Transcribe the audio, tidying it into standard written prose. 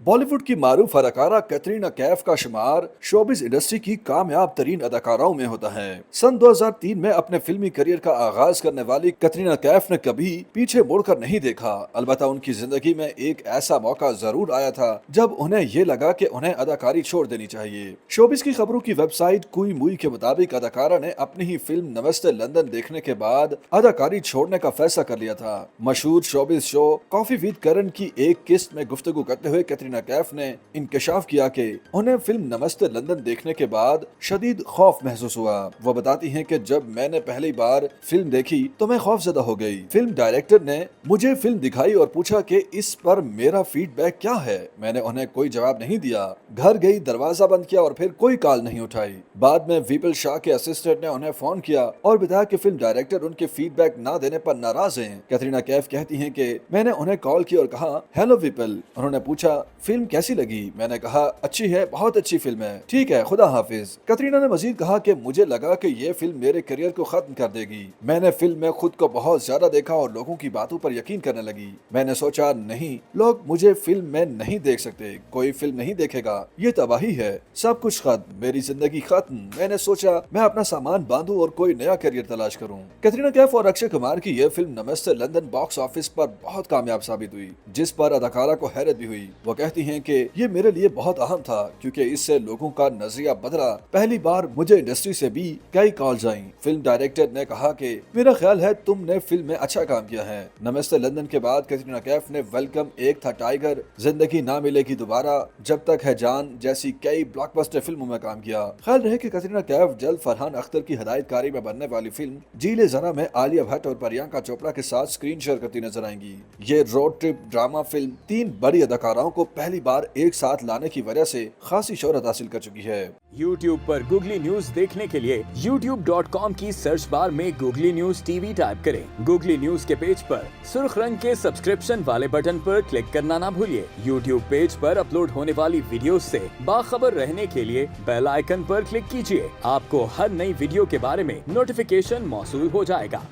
बॉलीवुड की मारूफ अदाकारा कैटरीना कैफ का शुमार शोबिज इंडस्ट्री की कामयाब तरीन अदाकाराओं में होता है। सन 2003 में अपने फिल्मी करियर का आगाज करने वाली कैटरीना कैफ ने कभी पीछे मुड़कर नहीं देखा। अलबत्ता उनकी जिंदगी में एक ऐसा मौका जरूर आया था जब उन्हें ये लगा कि उन्हें अदाकारी छोड़ देनी चाहिए। शोबिज की खबरों की वेबसाइट कुई मुई के मुताबिक अदाकारा ने अपनी ही फिल्म नमस्ते लंदन देखने के बाद अदाकारी छोड़ने का फैसला कर लिया था। मशहूर शोबिज शो कॉफी विद करण की एक किस्त में गुफ्तगू करते हुए कैटरीना कैफ ने इंकशाफ किया कि उन्हें फिल्म नमस्ते लंदन देखने के बाद शदीद खौफ महसूस हुआ। वो बताती हैं कि जब मैंने पहली बार फिल्म देखी तो मैं खौफजदा हो गई। फिल्म डायरेक्टर ने मुझे फिल्म दिखाई और पूछा कि इस पर मेरा फीडबैक क्या है। मैंने उन्हें कोई जवाब नहीं दिया। घर गई, दरवाजा बंद किया और फिर कोई कॉल नहीं उठाई। बाद में विपुल शाह के असिस्टेंट ने उन्हें फोन किया और बताया कि फिल्म डायरेक्टर उनके फीडबैक न देने पर नाराज हैं। कैटरीना कैफ कहती हैं कि मैंने उन्हें कॉल किया और कहा, हेलो विपुल। उन्होंने पूछा, फिल्म कैसी लगी? मैंने कहा, अच्छी है, बहुत अच्छी फिल्म है, ठीक है, खुदा हाफिज। कैटरीना ने मजीद कहा कि मुझे लगा कि ये फिल्म मेरे करियर को खत्म कर देगी। मैंने फिल्म में खुद को बहुत ज्यादा देखा और लोगों की बातों पर यकीन करने लगी। मैंने सोचा, नहीं, लोग मुझे फिल्म में नहीं देख सकते, कोई फिल्म नहीं देखेगा, ये तबाही है, सब कुछ खत्म, मेरी जिंदगी खत्म। मैंने सोचा मैं अपना सामान बांधूं और कोई नया करियर तलाश करूं। कैटरीना कैफ और अक्षय कुमार की यह फिल्म नमस्ते लंदन बॉक्स ऑफिस पर बहुत कामयाब साबित हुई, जिस पर अदाकारा को हैरत भी हुई। वो कहती हैं कि ये मेरे लिए बहुत अहम था क्योंकि इससे लोगों का नजरिया बदला। पहली बार मुझे इंडस्ट्री से भी कई कॉल्स आईं। फिल्म डायरेक्टर ने कहा कि मेरा ख्याल है तुमने फिल्म में अच्छा काम किया है। नमस्ते लंदन के बाद कैटरीना कैफ ने वेलकम, एक था टाइगर, जिंदगी ना मिलेगी दोबारा, जब तक है जान जैसी कई ब्लॉकबस्टर फिल्मों में काम किया। ख्याल रहे कि कैटरीना कैफ जल्द फरहान अख्तर की हिदायतकारी में बनने वाली फिल्म जीले जरा में आलिया भट्ट और प्रियंका चोपड़ा के साथ स्क्रीन शेयर करती नजर आएंगी। ये रोड ट्रिप ड्रामा फिल्म 3 बड़ी अदाकाराओं को पहली बार एक साथ लाने की वजह से खासी शोहरत हासिल कर चुकी है। YouTube पर गूगली न्यूज देखने के लिए youtube.com की सर्च बार में गूगली न्यूज टीवी टाइप करें। गूगली न्यूज के पेज पर सुर्ख रंग के सब्सक्रिप्शन वाले बटन पर क्लिक करना ना भूलिए। YouTube पेज पर अपलोड होने वाली वीडियोस से बाखबर रहने के लिए बेल आइकन पर क्लिक कीजिए। आपको हर नई वीडियो के बारे में नोटिफिकेशन मौसूल हो जाएगा।